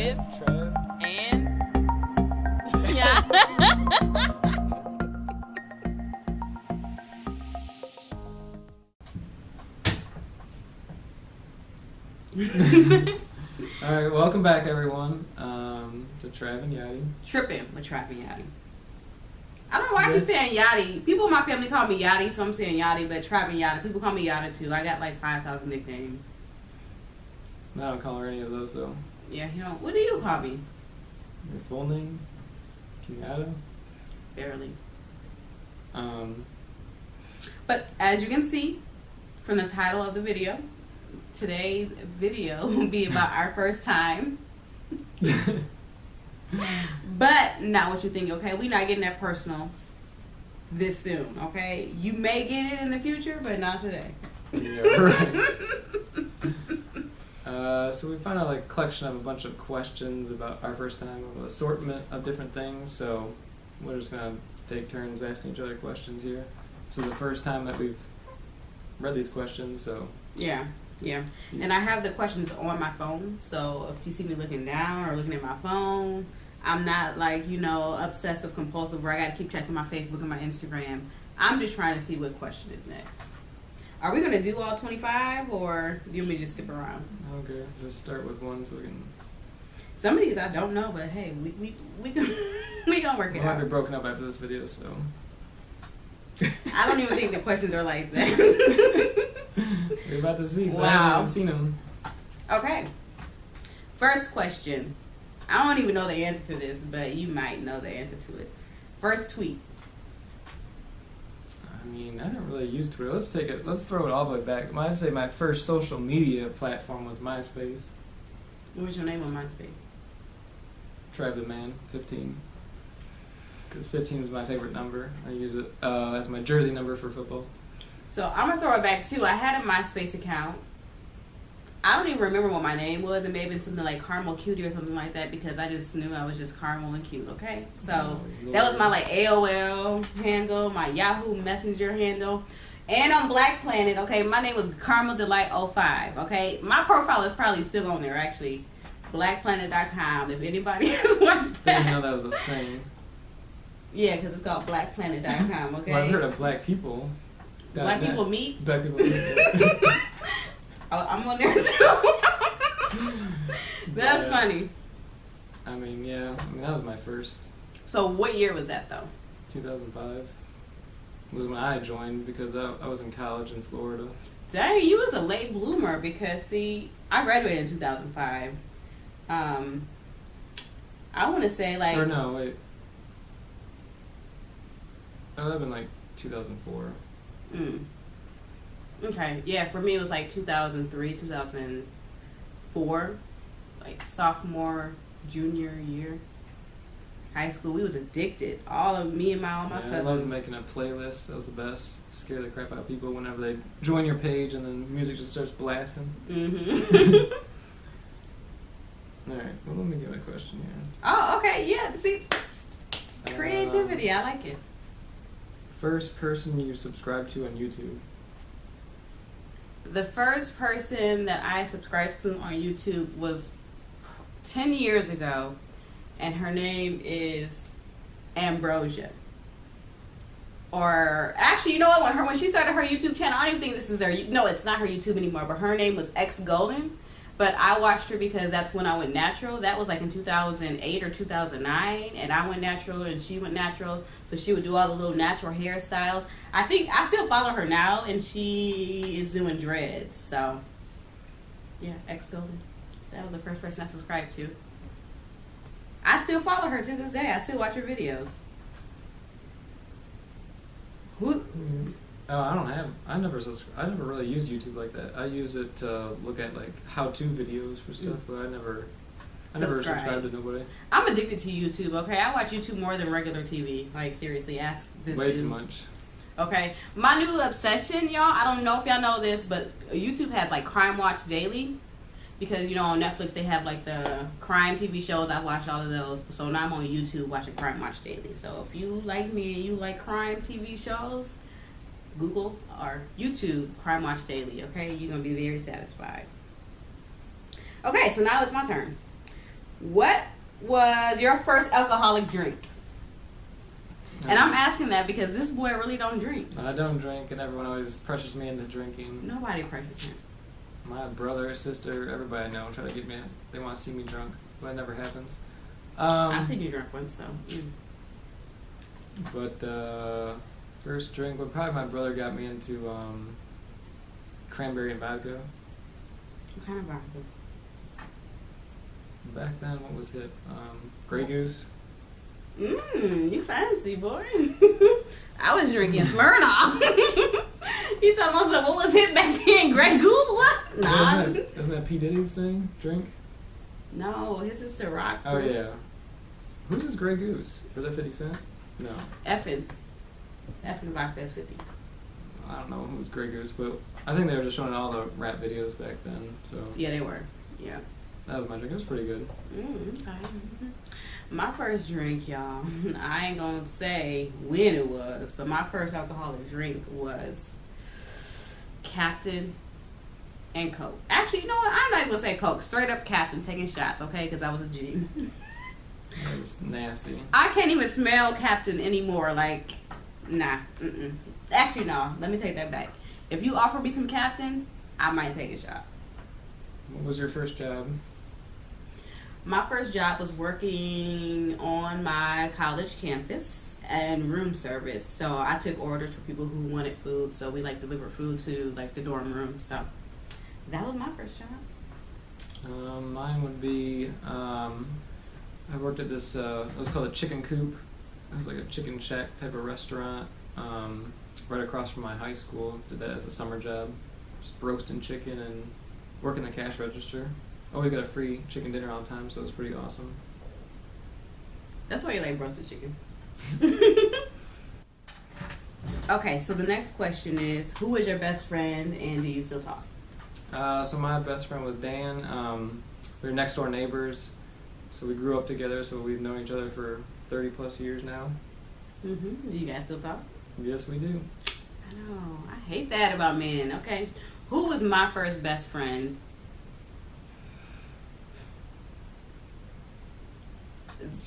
With Trev. and yeah. Alright, welcome back everyone to Trav and Yachty. Tripping with Trav and Yachty. I don't know why I keep saying Yachty. People in my family call me Yachty, so I'm saying Yachty, but Trav and Yachty. People call me Yachty too. I got like 5,000 nicknames. I don't call her any of those though. Yeah, you know. What do you call me? Your full name? Kenyatta? Barely. But as you can see from the title of the video, today's video will be about our first time. But not what you think, okay? We're not getting that personal this soon, okay? You may get it in the future, but not today. Yeah, right. So we found out like a collection of a bunch of questions about our first time, of an assortment of different things. So we're just gonna take turns asking each other questions here. This is the first time that we've read these questions, so Yeah. And I have the questions on my phone, so if you see me looking down or looking at my phone, I'm not like, obsessive compulsive where I gotta keep checking my Facebook and my Instagram. I'm just trying to see what question is next. Are we gonna do all 25 or do you want me to just skip around? okay, just start with one so we can. Some of these I don't know, but hey, we gonna work it We'll have out. it broken up after this video, so. I don't even think the questions are like that. We're about to see, 'cause I Wow. haven't even seen them. Okay. First question. I don't even know the answer to this, but you might know the answer to it. First tweet. I mean, I don't really use Twitter. Let's throw it all the way back. I'd say my first social media platform was Myspace. What was your name on MySpace? Trav the Man, 15. Because 15 is my favorite number. I use it as my jersey number for football. So I'm gonna throw it back too. I had a MySpace account. I don't even remember what my name was. It may have been something like Caramel Cutie or something like that because I just knew I was just caramel and cute. Okay, so that was my like AOL handle, my Yahoo Messenger handle, and on Black Planet. Okay, my name was Caramel Delight 05. Okay, my profile is probably still on there actually. BlackPlanet.com. If anybody has watched I that, didn't know that was a thing. yeah, because it's called BlackPlanet.com. Okay, Well, I've heard of Black People. Black people meet. Black People Meet. Oh, I'm on there too. That's funny. I mean, yeah. That was my first. So what year was that though? 2005 was when I joined because I was in college in Florida. Dang, you was a late bloomer because see, I graduated in 2005. I want to say like. Or no, wait. That would have been like 2004. Okay, yeah, for me it was like 2003, 2004, like sophomore, junior year, high school. We was addicted. All of me and all my I cousins. loved making a playlist. That was the best. Scare the crap out of people whenever they join your page and then music just starts blasting. Mm-hmm. All right, well, let me get a question here. Oh, okay, yeah. See, creativity. I like it. First person you subscribed to on YouTube. The first person that I subscribed to on YouTube was 10 years ago, and her name is Ambrosia. Or actually, you know what? When she started her YouTube channel, I don't even think this is her. No, it's not her YouTube anymore. But her name was X Golden. But I watched her because that's when I went natural. That was like in 2008 or 2009, and I went natural and she went natural. So she would do all the little natural hairstyles. I think I still follow her now, and she is doing dreads. So yeah, X Golden. That was the first person I subscribed to. I still follow her to this day. I still watch her videos. Who? Oh, I never really used YouTube like that. I use it to look at like how-to videos for stuff, but I never subscribed to nobody. I'm addicted to YouTube. Okay, I watch YouTube more than regular TV. Like seriously, ask this Way dude. too much. Okay, my new obsession, y'all. I don't know if y'all know this, but YouTube has like Crime Watch Daily, because on Netflix they have like the crime TV shows. I watch all of those, so now I'm on YouTube watching Crime Watch Daily. So if you like me and you like crime TV shows, Google or YouTube Crime Watch Daily. Okay, you're gonna be very satisfied. Okay, so now it's my turn. What was your first alcoholic drink? And I'm asking that because this boy really don't drink. I don't drink, and everyone always pressures me into drinking. Nobody pressures him. My brother, sister, everybody I know try to get me. They want to see me drunk, but it never happens. I've seen you drunk once, so. But first drink, well, probably my brother got me into cranberry and vodka. What kind of vodka? Back then, what was it? Grey Goose. You fancy, boy. I was drinking Smirnoff. You talking about what was it back then? Grey Goose? What? Nah. Isn't that P. Diddy's thing? Drink? No, his is Ciroc. Oh, yeah. Who's this Grey Goose? Was that 50 Cent? No. Effing vodka is 50. I don't know who's Grey Goose, but I think they were just showing all the rap videos back then. So Yeah, they were. Yeah. that was my drink. It was pretty good. Okay. My first drink, y'all, I ain't gonna say when it was, but my first alcoholic drink was Captain and Coke. Actually, you know what? I'm not even gonna say Coke. Straight up Captain, taking shots, okay? Because I was a G. It was nasty. I can't even smell Captain anymore. Like, nah. Actually, no. Let me take that back. If you offer me some Captain, I might take a shot. What was your first job? My first job was working on my college campus and room service. So I took orders for people who wanted food. So we delivered food to the dorm room. So that was my first job. Mine would be I worked at this. It was called a Chicken Coop. It was like a chicken shack type of restaurant right across from my high school. Did that as a summer job, just roasting chicken and working the cash register. Always got a free chicken dinner all the time, so it was pretty awesome. That's why you like roasted chicken. Okay, so the next question is, who was your best friend and do you still talk? So my best friend was Dan. We were next door neighbors, so we grew up together, so we've known each other for 30 plus years now. Do you guys still talk? Yes, we do. I know. I hate that about men. Okay. Who was my first best friend?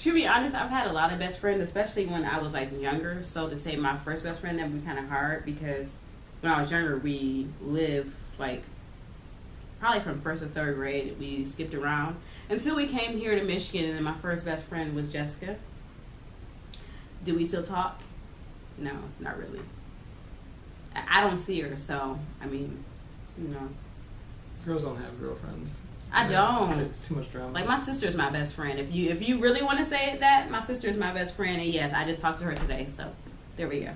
To be honest, I've had a lot of best friends, especially when I was younger. So to say my first best friend, that would be kind of hard because when I was younger, we lived probably from first or third grade. We skipped around until we came here to Michigan, and then my first best friend was Jessica. Do we still talk? No, not really. I don't see her, so I mean, Girls don't have girlfriends. I don't. It's too much drama. My sister's my best friend. If you really want to say it that, my sister's my best friend, and yes, I just talked to her today, so there we go.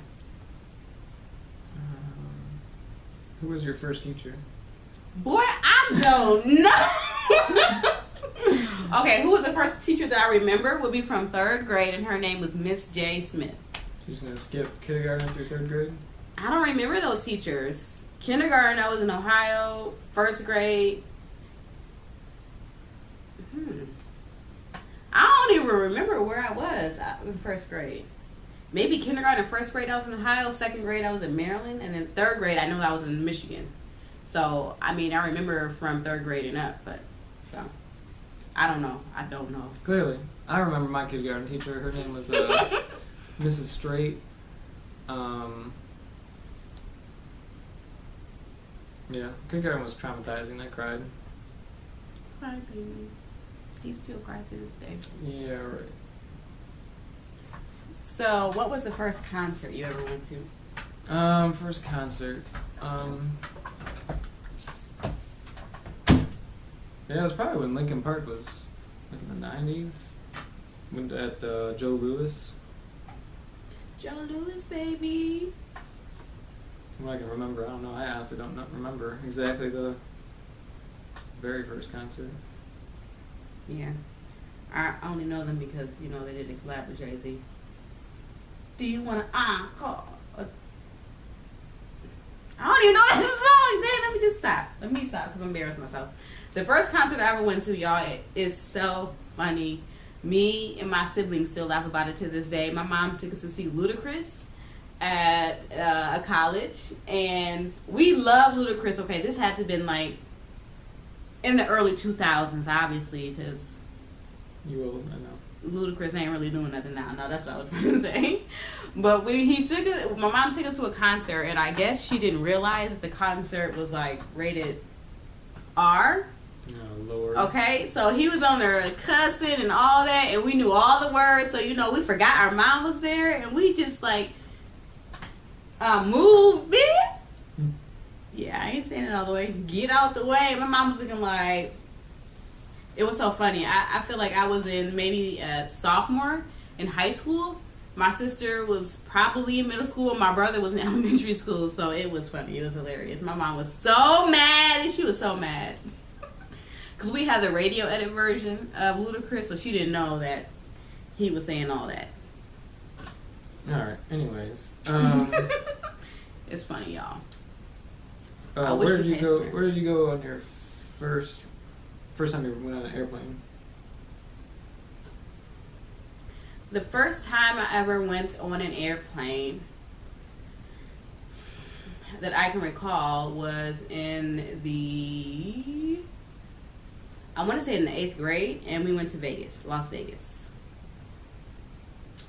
Who was your first teacher? Boy, I don't know. Okay, who was the first teacher that I remember would be from third grade, and her name was Miss J. Smith. She's gonna skip kindergarten through third grade? I don't remember those teachers. Kindergarten, I was in Ohio. First grade, I don't even remember where I was in first grade. Maybe kindergarten and first grade I was in Ohio. Second grade I was in Maryland. And then third grade I know I was in Michigan. So, I mean, I remember from third grade and up. But, so, I don't know. Clearly. I remember my kindergarten teacher. Her name was Mrs. Straight. Yeah, kindergarten was traumatizing. I cried. Cry, baby. He still cries to this day. Yeah, right. So, what was the first concert you ever went to? First concert. Yeah, it was probably when Linkin Park was in the 90s. Went at Joe Louis. Joe Louis, baby. Well, I can remember. I don't know. I honestly don't remember exactly the very first concert. Yeah. I only know them because, they did a collab with Jay-Z. Do you want to encore? I don't even know that song. Then let me just stop. Let me stop because I'm embarrassing myself. The first concert I ever went to, y'all, is so funny. Me and my siblings still laugh about it to this day. My mom took us to see Ludacris at a college, and we love Ludacris. Okay, this had to have been in the early 2000s, obviously, because You will, I know. Ludacris ain't really doing nothing now. No, that's what I was trying to say. But my mom took us to a concert, and I guess she didn't realize that the concert was like rated R. No, Lord. Okay, so he was on there cussing and all that, and we knew all the words, so we forgot our mom was there, and we just like move, bitch. Yeah, I ain't saying it all the way. Get out the way. My mom was looking like, it was so funny. I feel like I was in maybe a sophomore in high school. My sister was probably in middle school, and my brother was in elementary school, so it was funny. It was hilarious. My mom was so mad, and she was so mad. Because we had the radio edit version of Ludacris, so she didn't know that he was saying all that. Alright, anyways. It's funny, y'all. Where did you go on your first time you went on an airplane? The first time I ever went on an airplane that I can recall was in I want to say in the 8th grade, and we went to Vegas, Las Vegas.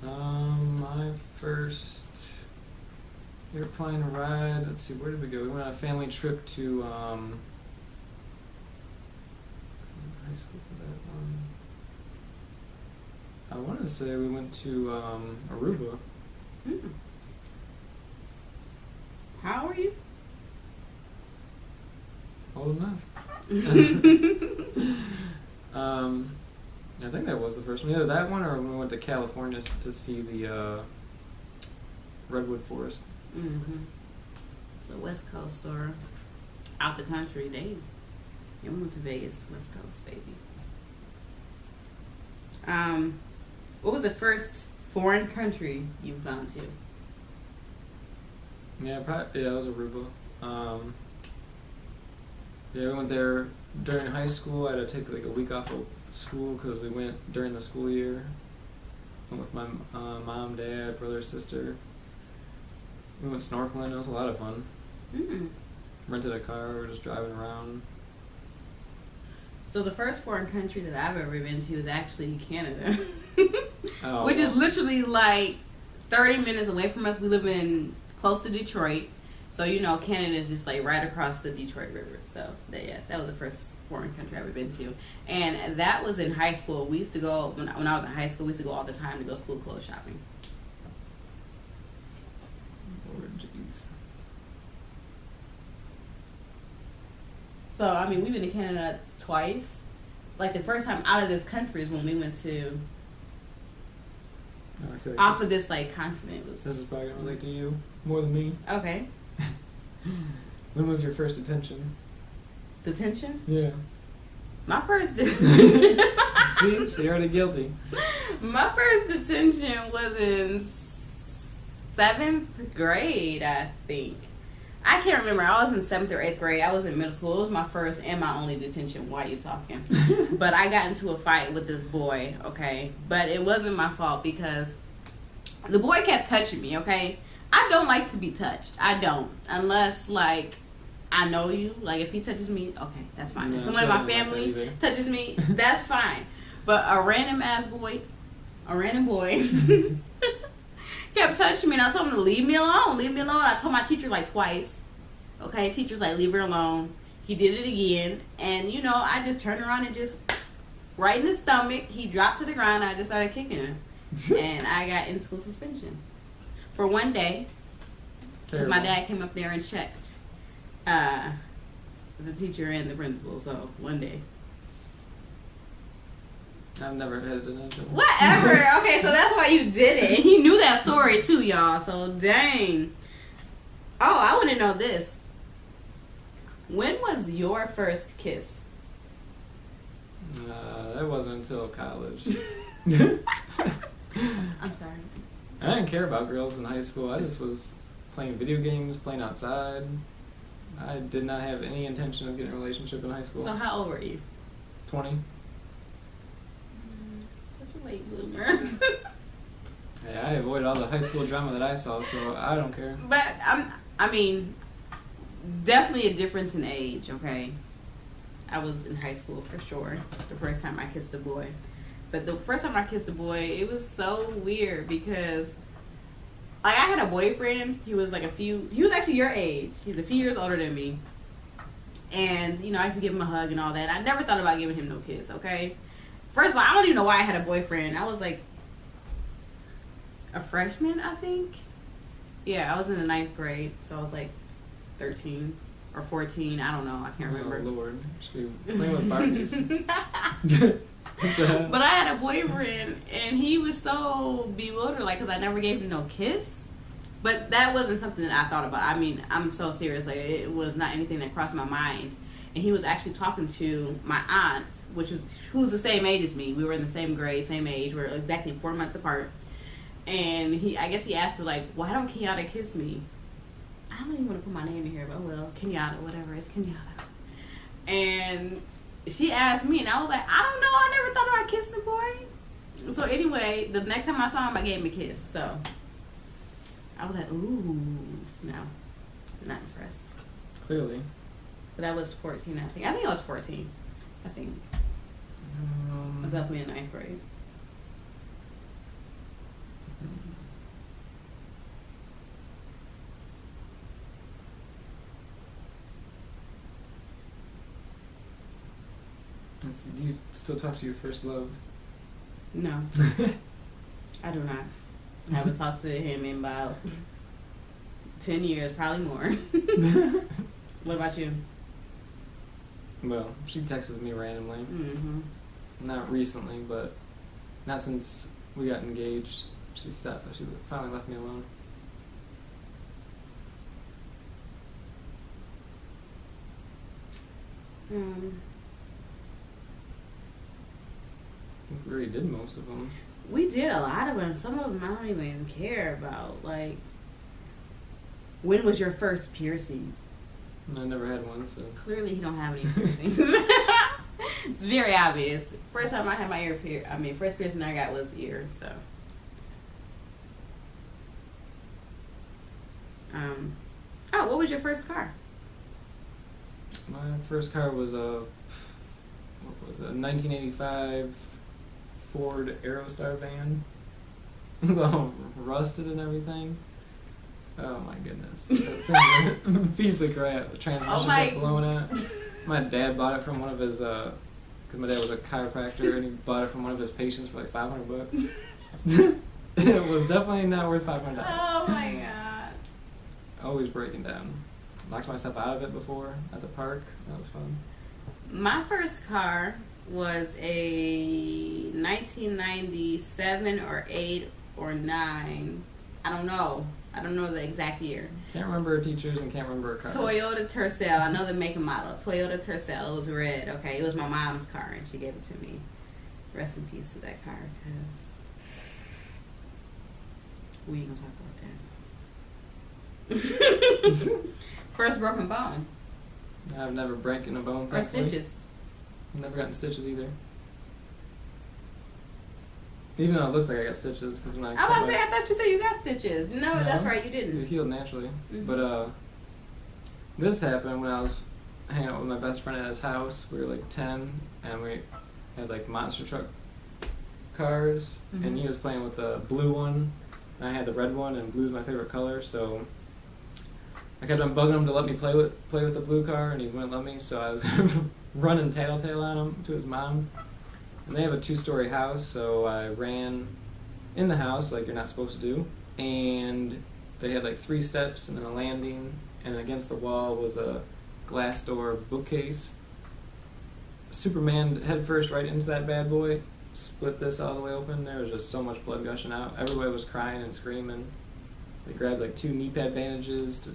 My first airplane ride, let's see, where did we go? We went on a family trip to high school for that one. I want to say we went to Aruba. How are you? Old enough. I think that was the first one. Either that one or when we went to California to see the redwood forest. Mm-hmm. So West Coast or out the country, we went to Vegas, West Coast, baby. What was the first foreign country you've gone to? Yeah, it was Aruba. Yeah, we went there during high school. I had to take like a week off of school because we went during the school year. Went with my mom, dad, brother, sister. We went snorkeling. It was a lot of fun. Rented a car. We were just driving around. So the first foreign country that I've ever been to is actually Canada. Oh, which is literally like 30 minutes away from us. We live in close to Detroit. So, Canada is just like right across the Detroit River. So, that was the first foreign country I've ever been to. And that was in high school. We used to go, when I was in high school, we used to go all the time to go school clothes shopping. Lord, jeez. So, we've been to Canada twice. Like, the first time out of this country is when we went to, I feel like off of this, continent. This is probably going to relate to you more than me. Okay. When was your first detention? Detention? Yeah. My first detention. See? She already guilty. My first detention was in 7th grade, I think. I can't remember. I was in 7th or 8th grade. I was in middle school. It was my first and my only detention. Why are you talking? But I got into a fight with this boy, okay? But it wasn't my fault because the boy kept touching me, okay? I don't like to be touched. I don't. Unless, I know you. Like, if he touches me, okay, that's fine. No, if somebody in my family touches me, that's fine. But a random boy, kept touching me, and I told him to leave me alone. I told my teacher, twice. Okay, teacher's like, leave her alone. He did it again. And, I just turned around and just, right in his stomach, he dropped to the ground, and I just started kicking him. And I got in-school suspension. For one day, because my dad came up there and checked the teacher and the principal. So one day. I've never had a detention. Whatever. Okay, so that's why you did it. He knew that story too, y'all. So dang. Oh, I want to know this. When was your first kiss? That wasn't until college. I'm sorry. I didn't care about girls in high school. I just was playing video games, playing outside. I did not have any intention of getting a relationship in high school. So how old were you? 20. Such a late bloomer. Hey, I avoided all the high school drama that I saw, so I don't care. But definitely a difference in age, okay? I was in high school for sure, the first time I kissed a boy. But the first time I kissed a boy, it was so weird because, like, I had a boyfriend. He was he was actually your age. He's a few years older than me. And, you know, I used to give him a hug and all that. I never thought about giving him no kiss, okay? First of all, I don't even know why I had a boyfriend. I was like a freshman, I think. Yeah, I was in the 9th grade. So I was like 13 or 14. I don't know. I can't remember. Oh, Lord. Should be playing with Barbies. But I had a boyfriend, and he was so bewildered, like, because I never gave him no kiss. But that wasn't something that I thought about. I mean, I'm so serious. Like, it was not anything that crossed my mind. And he was actually talking to my aunt, who's the same age as me. We were in the same grade, same age. We were exactly 4 months apart. And I guess he asked her, like, why don't Kenyatta kiss me? I don't even want to put my name in here, but well, Kenyatta, whatever, it's Kenyatta. And she asked me, and I was like, I don't know, I never thought about kissing a boy. So anyway, the next time I saw him, I gave him a kiss. So I was like, ooh, no, not impressed. Clearly. But that was 14, I think. I think I was 14. I think. I was definitely in 9th grade. Do you still talk to your first love? No. I do not. I haven't talked to him in about 10 years, probably more. What about you? Well, she texts me randomly. Mm-hmm. Not recently, but not since we got engaged. She finally left me alone. I think we already did most of them. We did a lot of them. Some of them I don't even care about. Like, when was your first piercing? I never had one, so. Clearly, you don't have any piercings. It's very obvious. First time I had my ear pierced, first piercing I got was ear, so. What was your first car? My first car was a 1985 Ford Aerostar van. It was all rusted and everything. Oh my goodness. That thing was a piece of crap. The transmission got blown out. My dad bought it from one of his, because my dad was a chiropractor, and he bought it from one of his patients for like $500. It was definitely not worth $500. Oh my god. Always breaking down. Locked myself out of it before at the park. That was fun. My first car was a 1997 or 8 or 9. I don't know the exact year. Can't remember her teachers and can't remember her cars. Toyota Tercel. I know the make and model. Toyota Tercel. It was red. Okay, it was my mom's car, and she gave it to me. Rest in peace to that car, because we ain't gonna talk about that. First broken bone. I've never broken a bone. Or stitches. I've never gotten stitches either. Even though it looks like I got stitches, because when I was about to say, I thought you said you got stitches. No, that's right, you didn't. It healed naturally. Mm-hmm. But this happened when I was hanging out with my best friend at his house. We were like 10, and we had like monster truck cars, and he was playing with the blue one, and I had the red one, and blue's my favorite color, so I kept on bugging him to let me play with the blue car, and he wouldn't let me, so I was running tattletale on him to his mom. And they have a 2-story house, so I ran in the house like you're not supposed to do, and they had like 3 steps and then a landing, and against the wall was a glass door bookcase. Superman head first right into that bad boy, split this all the way open. There was just so much blood gushing out. Everybody was crying and screaming. They grabbed like 2 knee pad bandages to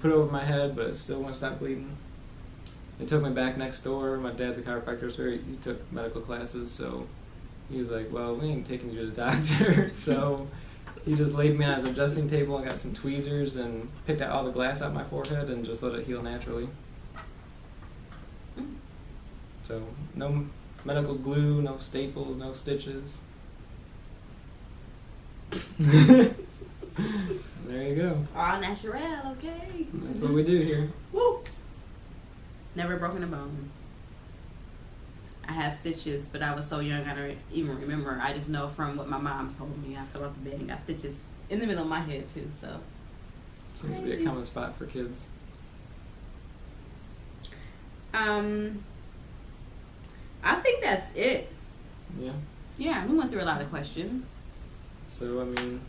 put over my head, but it still wouldn't stop bleeding. They took me back next door. My dad's a chiropractor, so he took medical classes, so he was like, well, we ain't taking you to the doctor. So he just laid me on his adjusting table and got some tweezers and picked out all the glass out my forehead and just let it heal naturally. So no medical glue, no staples, no stitches. There you go. All natural, okay. That's what we do here. Woo! Never broken a bone. I have stitches, but I was so young I don't even remember. I just know from what my mom told me. I fell off the bed and got stitches in the middle of my head too. So Seems to be a common spot for kids. I think that's it. Yeah. Yeah, we went through a lot of questions. So, I mean,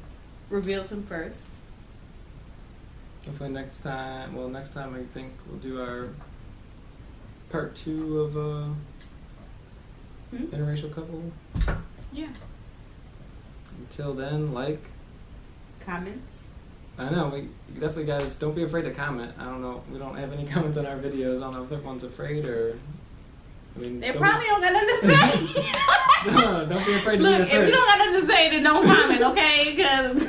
Reveal some first. hopefully next time I think we'll do our part 2 of interracial couple. Yeah. Until then, Comments. I know, we definitely, guys, don't be afraid to comment. I don't know, we don't have any comments on our videos. I don't know if everyone's afraid or, I mean, They probably don't got nothing to say. No, don't be afraid to Look, be if afraid. you don't got nothing to say, then don't comment, okay? Because